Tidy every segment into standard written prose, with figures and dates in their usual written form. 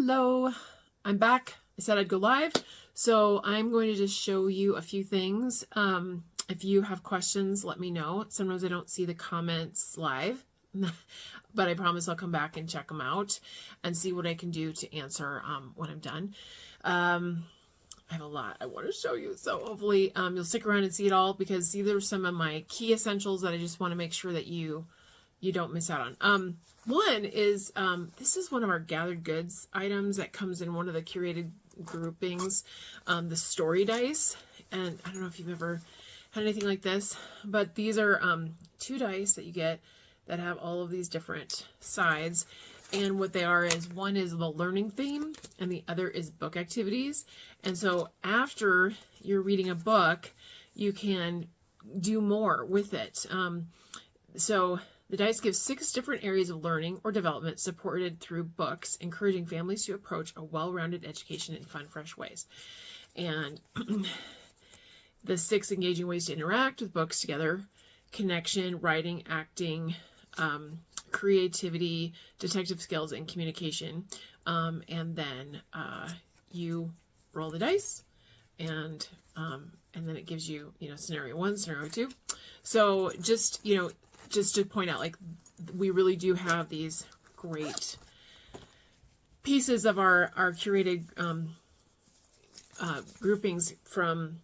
Hello, I'm back. I said I'd go live, so I'm going to just show you a few things. If you have questions, let me know. Sometimes I don't see the comments live, but I promise I'll come back and check them out and see what I can do to answer when I'm done. I have a lot I want to show you, so hopefully you'll stick around and see it all, because these are some of my key essentials that I just want to make sure that you don't miss out on. One is, this is one of our gathered goods items that comes in one of the curated groupings, the story dice. And I don't know if you've ever had anything like this, but these are 2 dice that you get that have all of these different sides. And what they are is, one is the learning theme and the other is book activities. And so after you're reading a book, you can do more with it. So the dice give 6 different areas of learning or development supported through books, encouraging families to approach a well-rounded education in fun, fresh ways. And the 6 engaging ways to interact with books together: connection, writing, acting, creativity, detective skills, and communication. And then you roll the dice, and then it gives you, scenario 1, scenario 2. So just to point out, like, we really do have these great pieces of our curated groupings from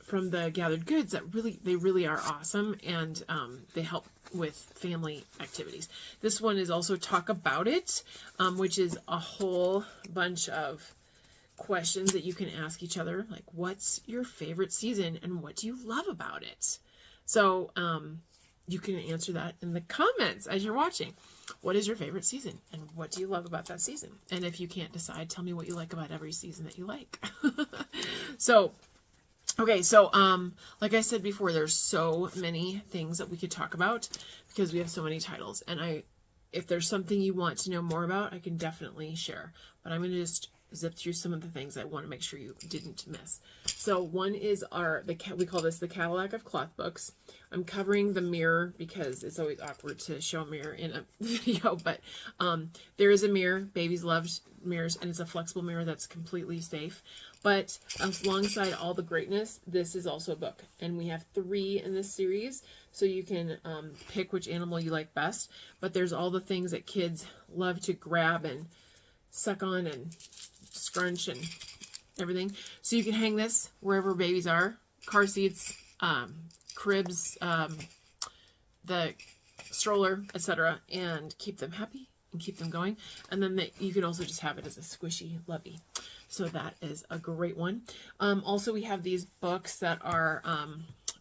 the gathered goods that really are awesome, and they help with family activities. This one is also Talk About It, which is a whole bunch of questions that you can ask each other, like, what's your favorite season and what do you love about it? So you can answer that in the comments as you're watching. What is your favorite season and what do you love about that season? And if you can't decide, tell me what you like about every season that you like. So okay, so like I said before, there's so many things that we could talk about because we have so many titles, and if there's something you want to know more about, I can definitely share, but I'm going to just zip through some of the things I want to make sure you didn't miss. So one is we call this the Cadillac of cloth books. I'm covering the mirror because it's always awkward to show a mirror in a video, but there is a mirror. Babies love mirrors, and it's a flexible mirror that's completely safe. But alongside all the greatness, this is also a book, and we have 3 in this series, so you can pick which animal you like best. But there's all the things that kids love to grab and suck on and scrunch and everything. So you can hang this wherever babies are: car seats, cribs, the stroller, etc., and keep them happy and keep them going. And then you can also just have it as a squishy lovey. So that is a great one. Also, we have these books that are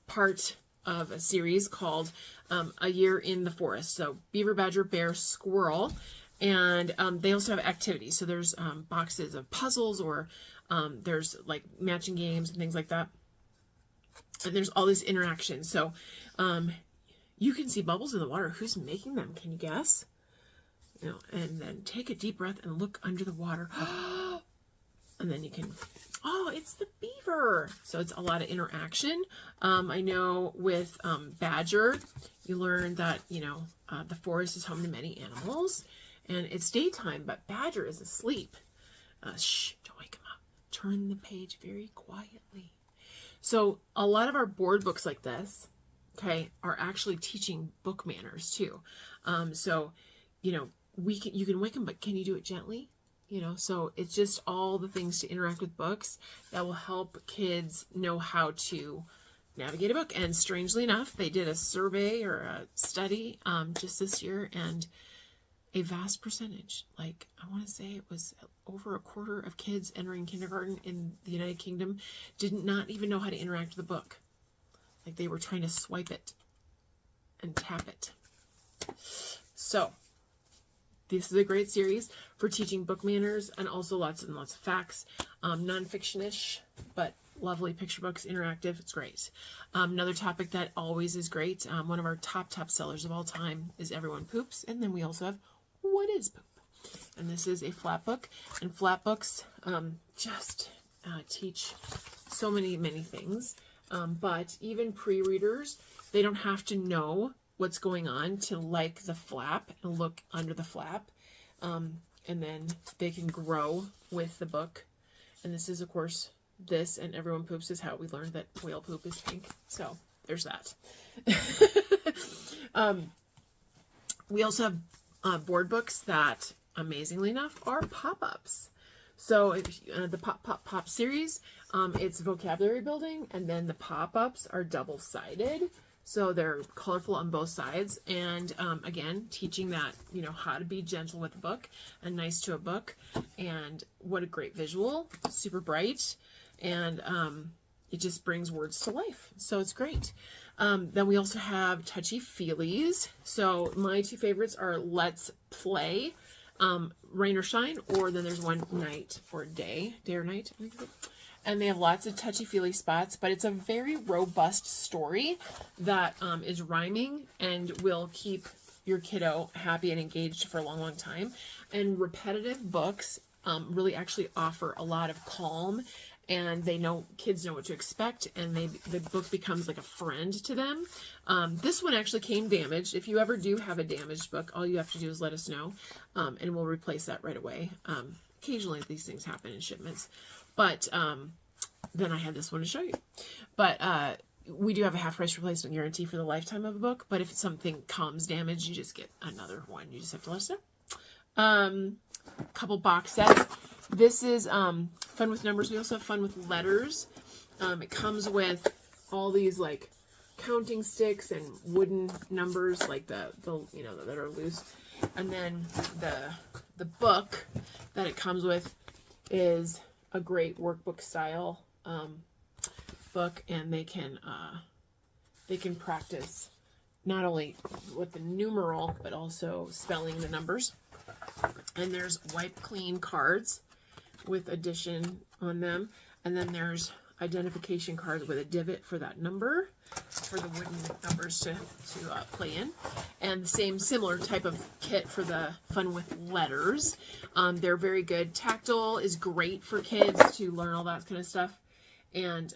part of a series called A Year in the Forest. So beaver, badger, bear, squirrel. And they also have activities. So there's boxes of puzzles, or there's like matching games and things like that. And there's all this interaction. So you can see bubbles in the water. Who's making them? Can you guess? And then take a deep breath and look under the water. And then you can, oh, it's the beaver. So it's a lot of interaction. I know with badger, you learn that, the forest is home to many animals. And it's daytime, but badger is asleep. Shh, don't wake him up. Turn the page very quietly. So a lot of our board books like this, okay, are actually teaching book manners too. So, you can wake them, but can you do it gently? So it's just all the things to interact with books that will help kids know how to navigate a book. And strangely enough, they did a survey or a study just this year, and a vast percentage, like I want to say it was over a quarter of kids entering kindergarten in the United Kingdom, did not even know how to interact with a book. Like they were trying to swipe it and tap it. So this is a great series for teaching book manners, and also lots and lots of facts, nonfiction-ish, but lovely picture books, interactive. It's great. Another topic that always is great, one of our top sellers of all time, is Everyone Poops. And then we also have What is Poop? And this is a flat book, and flat books just teach so many things. But even pre-readers, they don't have to know what's going on to like the flap and look under the flap. and then they can grow with the book. And this is, of course, this and Everyone Poops is how we learned that whale poop is pink. So there's that. We also have board books that, amazingly enough, are pop-ups. So if, the Pop series, it's vocabulary building, and then the pop-ups are double-sided. So they're colorful on both sides. And again, teaching that, you know, how to be gentle with a book and nice to a book. And what a great visual, super bright. And it just brings words to life. So it's great. Then we also have touchy-feelies. So my two favorites are Let's Play, Rain or Shine, or then there's one Night or Day or Night. And they have lots of touchy-feely spots, but it's a very robust story that is rhyming and will keep your kiddo happy and engaged for a long, long time. And repetitive books really actually offer a lot of calm, and kids know what to expect, and the book becomes like a friend to them. This one actually came damaged. If you ever do have a damaged book, all you have to do is let us know, and we'll replace that right away. Occasionally these things happen in shipments, but then I had this one to show you. But we do have a half-price replacement guarantee for the lifetime of a book, but if something comes damaged, you just get another one. You just have to let us know. Couple box sets. This is Fun with Numbers. We also have Fun with Letters. It comes with all these like counting sticks and wooden numbers, like the you know, that are loose. And then the book that it comes with is a great workbook style book, and they can practice not only with the numeral but also spelling the numbers. And there's wipe clean cards with addition on them, and then there's identification cards with a divot for that number for the wooden numbers to play in, and the similar type of kit for the Fun with Letters. They're very good. Tactile is great for kids to learn all that kind of stuff, and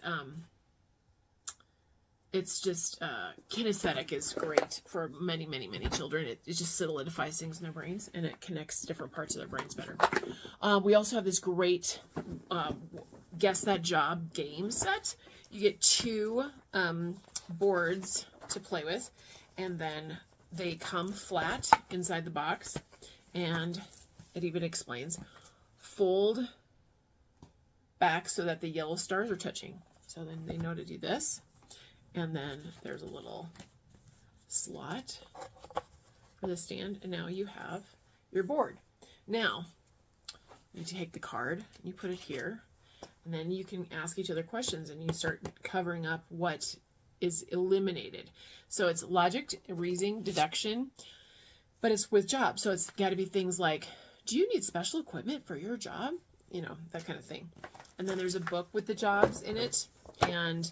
it's just kinesthetic is great for many, many, many children. It just solidifies things in their brains, and it connects different parts of their brains better. We also have this great Guess That Job game set. You get 2 boards to play with, and then they come flat inside the box, and it even explains fold back so that the yellow stars are touching. So then they know to do this. And then there's a little slot for the stand, and now you have your board. Now, you take the card, and you put it here, and then you can ask each other questions, and you start covering up what is eliminated. So it's logic, reasoning, deduction, but it's with jobs. So it's got to be things like, do you need special equipment for your job? You know, that kind of thing. And then there's a book with the jobs in it, and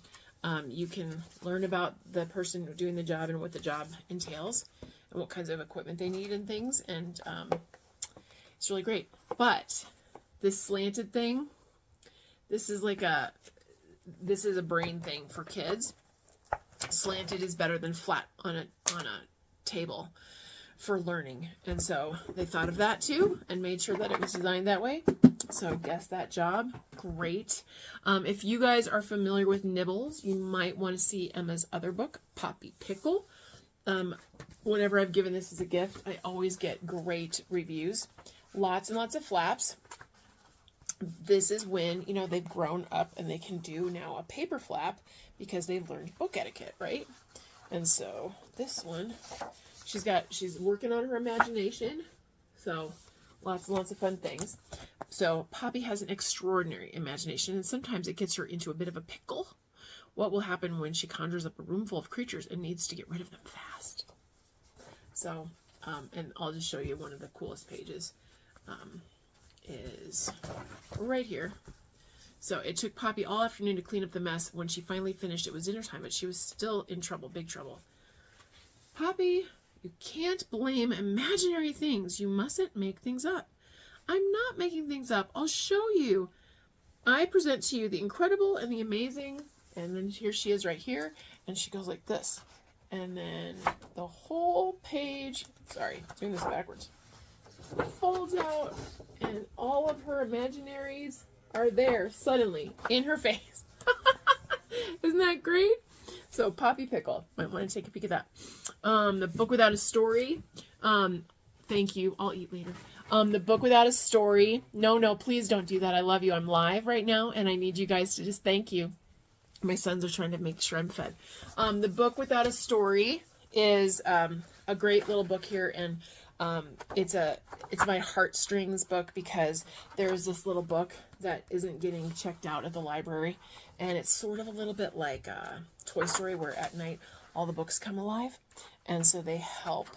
you can learn about the person doing the job and what the job entails and what kinds of equipment they need and things. And it's really great. But this slanted thing, this is a brain thing for kids. Slanted is better than flat on a table for learning. And so they thought of that too and made sure that it was designed that way. So Guess That Job, great. If you guys are familiar with Nibbles, you might want to see Emma's other book, Poppy Pickle. Whenever I've given this as a gift, I always get great reviews. Lots and lots of flaps. This is when, you know, they've grown up and they can do now a paper flap because they've learned book etiquette, right? And so this one, she's working on her imagination. So lots and lots of fun things. So Poppy has an extraordinary imagination, and sometimes it gets her into a bit of a pickle. What will happen when she conjures up a room full of creatures and needs to get rid of them fast? So, and I'll just show you one of the coolest pages is right here. So it took Poppy all afternoon to clean up the mess. When she finally finished, it was dinner time, but she was still in trouble, big trouble. Poppy, you can't blame imaginary things. You mustn't make things up. I'm not making things up. I'll show you. I present to you the incredible and the amazing. And then here she is right here. And she goes like this. And then the whole page, sorry, doing this backwards, folds out of her imaginaries are there suddenly in her face. Isn't that great? So Poppy Pickle, might want to take a peek at that. The Book Without a Story. Thank you. I'll eat later. The Book Without a Story. No, please don't do that. I love you. I'm live right now, and I need you guys to just thank you. My sons are trying to make sure I'm fed. The Book Without a Story is a great little book here, and it's my heartstrings book because there's this little book that isn't getting checked out at the library, and it's sort of a little bit like Toy Story, where at night all the books come alive, and so they help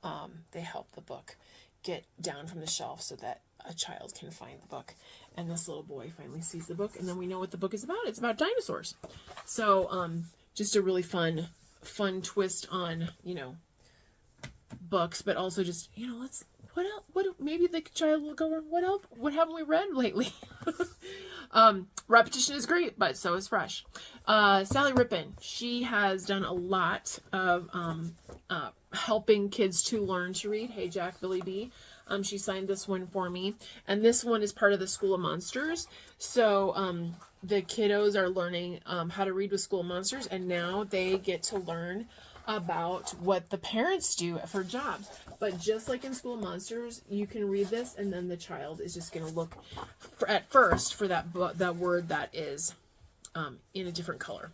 the book get down from the shelf so that a child can find the book. And this little boy finally sees the book, and then we know what the book is about. It's about dinosaurs. So just a really fun twist on, books, but also just, maybe the child will go, what haven't we read lately? Repetition is great, but so is fresh. Sally Rippin, she has done a lot of helping kids to learn to read. Hey Jack, Billy B. She signed this one for me, and this one is part of the School of Monsters. So the kiddos are learning how to read with School of Monsters, and now they get to learn about what the parents do for jobs. But just like in School of Monsters, you can read this, and then the child is just going to look at first for that word that is in a different color.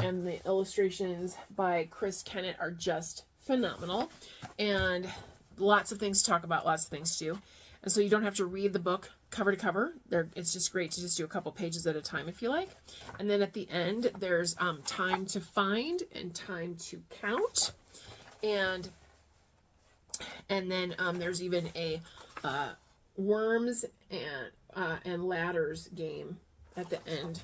And the illustrations by Chris Kennett are just phenomenal, and lots of things to talk about, lots of things to do. And so you don't have to read the book cover to cover. It's just great to just do a couple pages at a time if you like. And then at the end, there's time to find and time to count. And then there's even a worms and ladders game at the end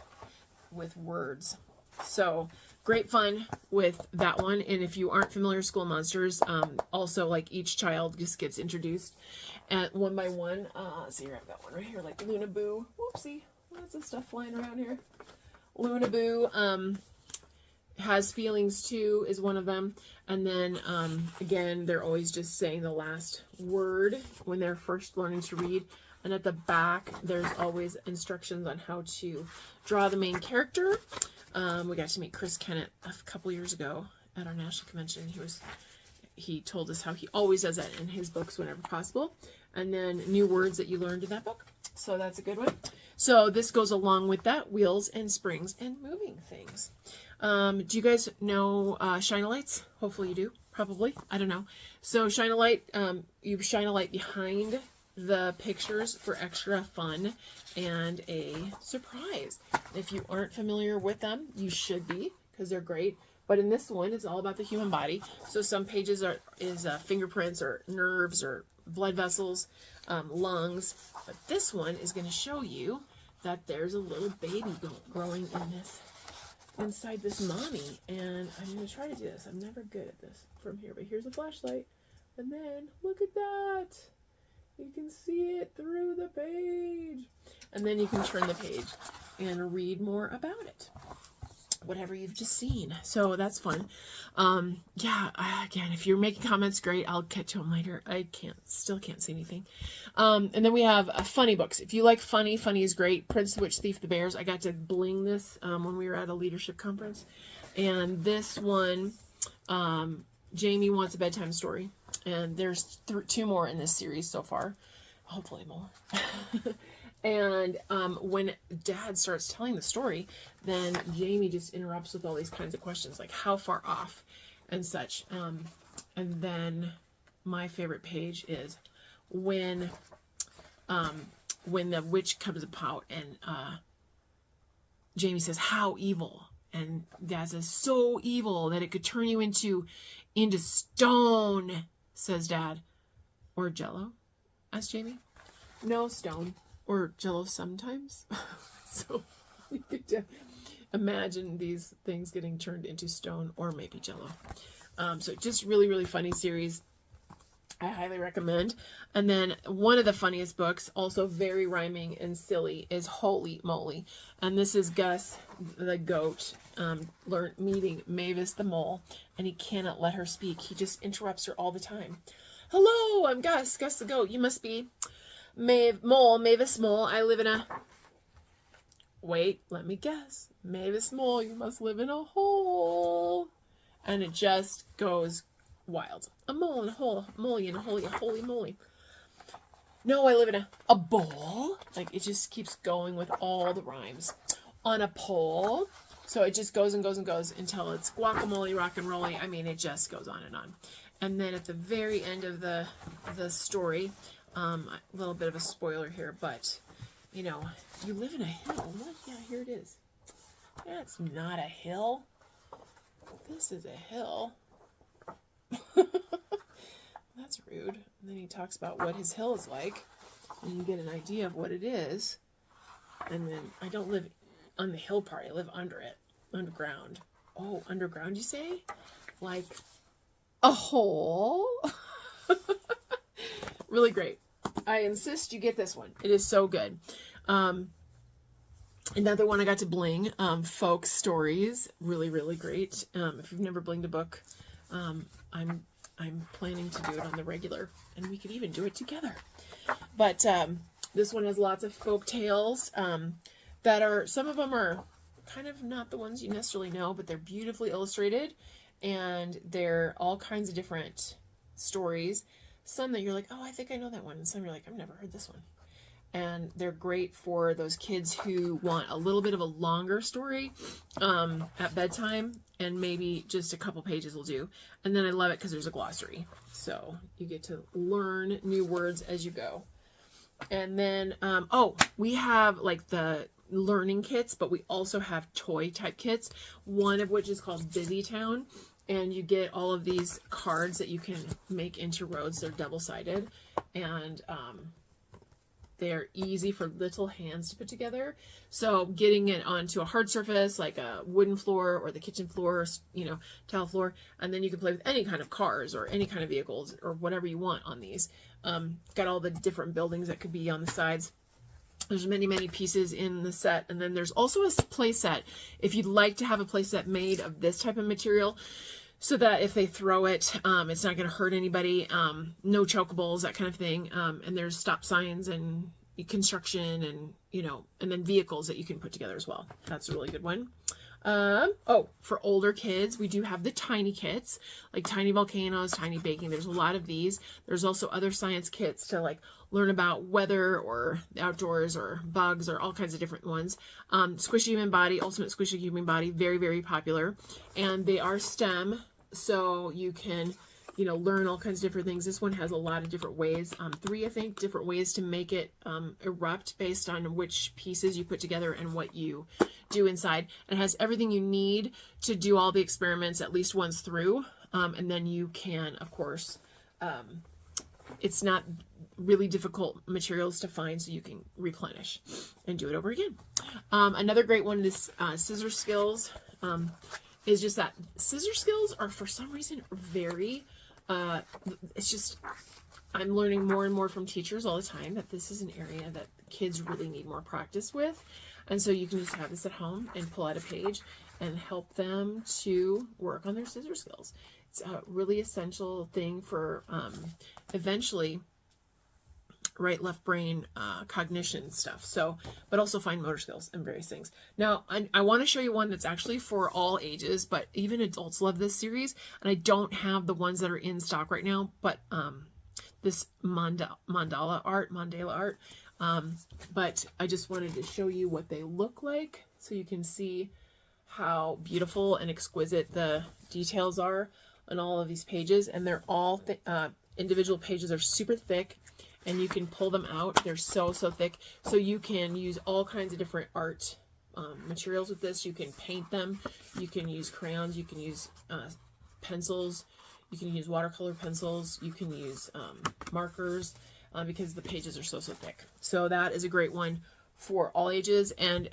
with words. So great fun with that one. And if you aren't familiar with School of Monsters, also like each child just gets introduced at one by one. Let's see here, I've got one right here, like Luna Boo. Whoopsie, lots of stuff flying around here. Luna Boo has feelings too, is one of them. And then again, they're always just saying the last word when they're first learning to read. And at the back, there's always instructions on how to draw the main character. We got to meet Chris Kennett a couple years ago at our national convention. He told us how he always does that in his books whenever possible. And then new words that you learned in that book. So that's a good one. So this goes along with that, wheels and springs and moving things. Do you guys know Shine-a-Lights? Hopefully you do. Probably. I don't know. So Shine-a-Light, you shine a light behind the pictures for extra fun and a surprise. If you aren't familiar with them, you should be, because they're great. But in this one, it's all about the human body. So some pages is fingerprints or nerves or blood vessels, lungs. But this one is going to show you that there's a little baby growing inside this mommy. And I'm going to try to do this. I'm never good at this from here. But here's a flashlight. And then look at that. You can see it through the page. And then you can turn the page and read more about it. Whatever you've just seen. So that's fun. Yeah, again, if you're making comments, great. I'll get to them later. I still can't see anything. And then we have funny books. If you like funny is great. Prince, the Witch, Thief, the Bears. I got to bling this when we were at a leadership conference. And this one, Jamie Wants a Bedtime Story. And there's 2 more in this series so far. Hopefully more. And when Dad starts telling the story, then Jamie just interrupts with all these kinds of questions, like how far off and such. And then my favorite page is when the witch comes about and Jamie says, "How evil?" And Dad says, "So evil that it could turn you into stone," says Dad. Or Jello, asks Jamie. No, stone. Or Jello sometimes. So you could imagine these things getting turned into stone or maybe Jello. So just really, really funny series. I highly recommend. And then one of the funniest books, also very rhyming and silly, is Holy Moly. And this is Gus the goat meeting Mavis the mole, and he cannot let her speak. He just interrupts her all the time. "Hello, I'm Gus the goat. You must be Mavis Mole, I live in a... Wait, let me guess. Mavis Mole, you must live in a hole. And it just goes wild. A mole in a hole, moly in a hole, holy moly. No, I live in a bowl. Like, it just keeps going with all the rhymes. On a pole. So it just goes and goes and goes until it's guacamole, rock and rolly. I mean, it just goes on and on. And then at the very end of the story, a little bit of a spoiler here, but, you know, you live in a hill. What? Yeah, here it is. That's not a hill. This is a hill. That's rude. And then he talks about what his hill is like, and you get an idea of what it is. And then I don't live on the hill part. I live under it, underground. Oh, underground, you say? Like a hole? Really great. I insist you get this one. It is so good. Another one I got to bling, folk stories. Really, really great. If you've never blinged a book, I'm planning to do it on the regular, and we could even do it together. But this one has lots of folk tales that are, some of them are kind of not the ones you necessarily know, but they're beautifully illustrated, and they're all kinds of different stories. Some that you're like, oh, I think I know that one, and some you're like, I've never heard this one. And they're great for those kids who want a little bit of a longer story at bedtime, and maybe just a couple pages will do. And then I love it because there's a glossary. So you get to learn new words as you go. And then, we have like the learning kits, but we also have toy type kits, one of which is called Busy Town. And you get all of these cards that you can make into roads. They're double-sided. And they're easy for little hands to put together. So getting it onto a hard surface, like a wooden floor or the kitchen floor, you know, tile floor, and then you can play with any kind of cars or any kind of vehicles or whatever you want on these. Got all the different buildings that could be on the sides. There's many, many pieces in the set. And then there's also a play set. If you'd like to have a play set made of this type of material, so that if they throw it, it's not going to hurt anybody. No chokables, that kind of thing. And there's stop signs and construction and, you know, and then vehicles that you can put together as well. That's a really good one. For older kids, we do have the tiny kits, like tiny volcanoes, tiny baking. There's a lot of these. There's also other science kits to like learn about weather or the outdoors or bugs or all kinds of different ones. Squishy Human Body, Ultimate Squishy Human Body, very, very popular. And they are STEM, so you can, you know, learn all kinds of different things. This one has a lot of different ways, 3, I think, different ways to make it erupt based on which pieces you put together and what you do inside. And it has everything you need to do all the experiments at least once through. And then you can, of course, it's not really difficult materials to find, so you can replenish and do it over again. Another great one is Scissor Skills. Is just that scissor skills are, for some reason, very... it's just, I'm learning more and more from teachers all the time that this is an area that kids really need more practice with. And so you can just have this at home and pull out a page and help them to work on their scissor skills. It's a really essential thing for eventually right, left brain cognition stuff. So, but also fine motor skills and various things. Now, I want to show you one that's actually for all ages, but even adults love this series. And I don't have the ones that are in stock right now, but this mandala art. But I just wanted to show you what they look like so you can see how beautiful and exquisite the details are on all of these pages. And they're all individual pages are super thick, and you can pull them out. They're so thick. So you can use all kinds of different art materials with this. You can paint them. You can use crayons. You can use pencils. You can use watercolor pencils. You can use markers because the pages are so thick. So that is a great one for all ages. And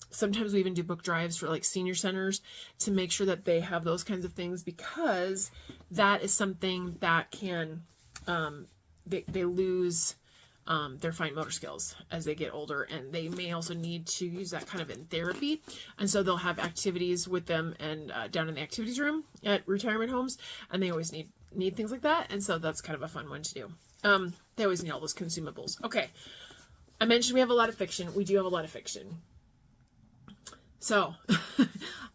sometimes we even do book drives for like senior centers to make sure that they have those kinds of things, because that is something that can, they lose their fine motor skills as they get older, and they may also need to use that kind of in therapy. And so they'll have activities with them and down in the activities room at retirement homes, and they always need things like that. And so that's kind of a fun one to do. They always need all those consumables. Okay. I mentioned we have a lot of fiction. We do have a lot of fiction. So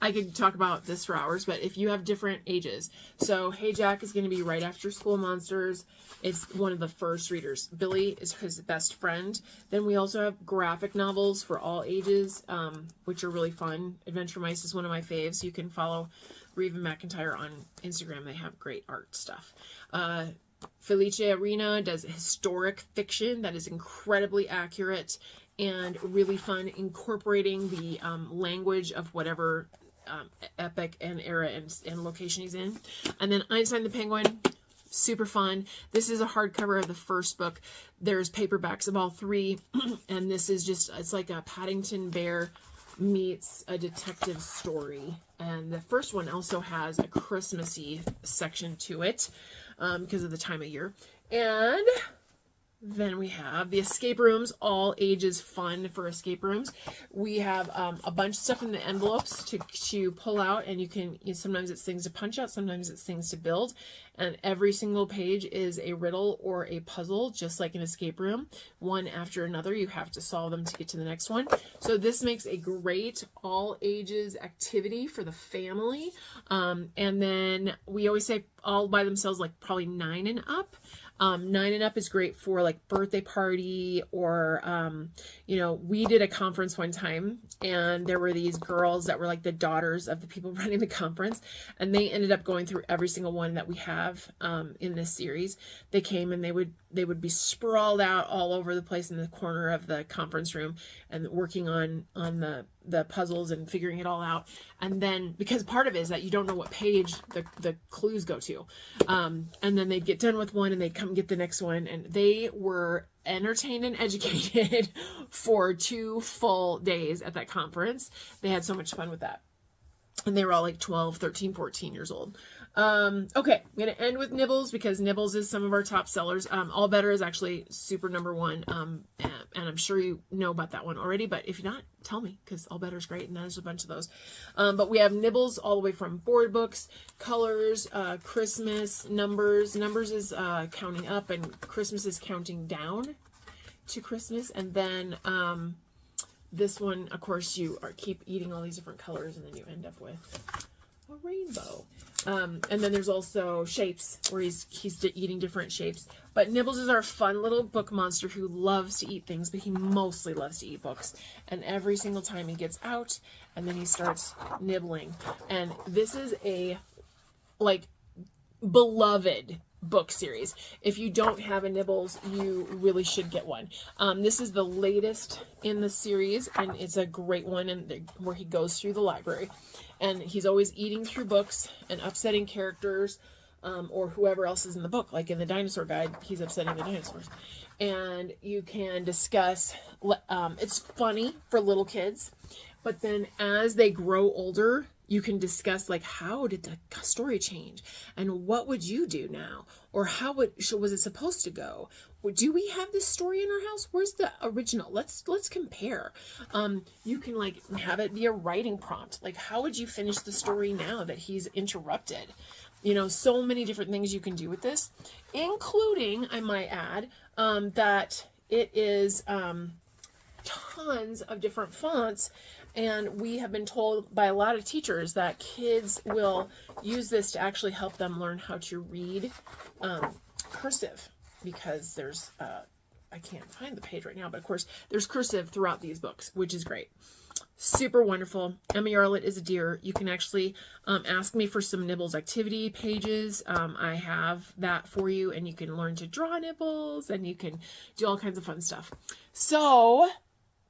I could talk about this for hours, but if you have different ages. So Hey Jack is going to be right after School Monsters. It's one of the first readers. Billy is his best friend. Then we also have graphic novels for all ages, which are really fun. Adventure Mice is one of my faves. You can follow Reeve and McIntyre on Instagram. They have great art stuff. Felice Arena does historic fiction that is incredibly accurate and really fun, incorporating the language of whatever epic and era and location he's in. And then Einstein the Penguin, super fun. This is a hardcover of the first book. There's paperbacks of all three, and this is just, it's like a Paddington Bear meets a detective story. And the first one also has a Christmassy section to it because of the time of year. And then we have the escape rooms, all ages fun for escape rooms. We have a bunch of stuff in the envelopes to pull out, and you can, sometimes it's things to punch out, sometimes it's things to build. And every single page is a riddle or a puzzle, just like an escape room. One after another, you have to solve them to get to the next one. So this makes a great all ages activity for the family. And then we always say all by themselves, like probably 9 and up. 9 and up is great for like birthday party or, we did a conference one time and there were these girls that were like the daughters of the people running the conference, and they ended up going through every single one that we have in this series. They came and they would be sprawled out all over the place in the corner of the conference room and working on the puzzles and figuring it all out. And then, because part of it is that you don't know what page the clues go to. And then they'd get done with one and they'd come get the next one. And they were entertained and educated for 2 full days at that conference. They had so much fun with that. And they were all like 12, 13, 14 years old. Okay, I'm going to end with Nibbles because Nibbles is some of our top sellers. All Better is actually super #1. And I'm sure you know about that one already, but if not, tell me, because All Better is great, and there's a bunch of those. But we have Nibbles all the way from board books, colors, Christmas, numbers. Numbers is counting up, and Christmas is counting down to Christmas. And then this one, of course, keep eating all these different colors, and then you end up with a rainbow. And then there's also shapes where he's eating different shapes. But Nibbles is our fun little book monster who loves to eat things, but he mostly loves to eat books. And every single time he gets out, and then he starts nibbling. And this is a beloved book series. If you don't have a Nibbles, you really should get one. This is the latest in the series, and it's a great one where he goes through the library. And he's always eating through books and upsetting characters or whoever else is in the book. Like in the dinosaur guide, he's upsetting the dinosaurs. And you can discuss, it's funny for little kids, but then as they grow older, you can discuss like, how did the story change? And what would you do now? Or how was it supposed to go? Do we have this story in our house? Where's the original? Let's compare. You can like have it be a writing prompt. Like, how would you finish the story now that he's interrupted? So many different things you can do with this, including, I might add, that it is tons of different fonts. And we have been told by a lot of teachers that kids will use this to actually help them learn how to read cursive, because there's, I can't find the page right now, but of course there's cursive throughout these books, which is great. Super wonderful. Emmy Arlett is a dear. You can actually ask me for some Nibbles activity pages. I have that for you, and you can learn to draw Nibbles, and you can do all kinds of fun stuff. So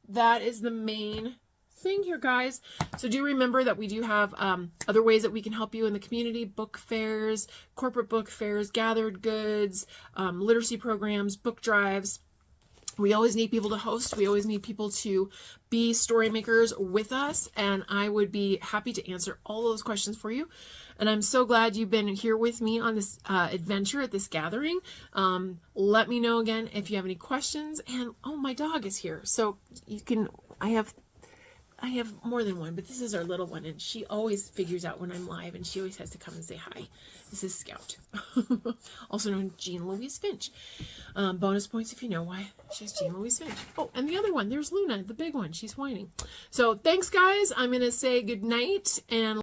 that is the main thing here, guys. So do remember that we do have other ways that we can help you in the community: book fairs, corporate book fairs, gathered goods, literacy programs, book drives. We always need people to host. We always need people to be story makers with us, and I would be happy to answer all those questions for you. And I'm so glad you've been here with me on this adventure at this gathering. Let me know again if you have any questions. And oh, my dog is here, so I have I have more than one, but this is our little one, and she always figures out when I'm live, and she always has to come and say hi. This is Scout, also known as Jean Louise Finch. Bonus points if you know why she's Jean Louise Finch. Oh, and the other one, there's Luna, the big one. She's whining. So thanks, guys. I'm going to say good night, and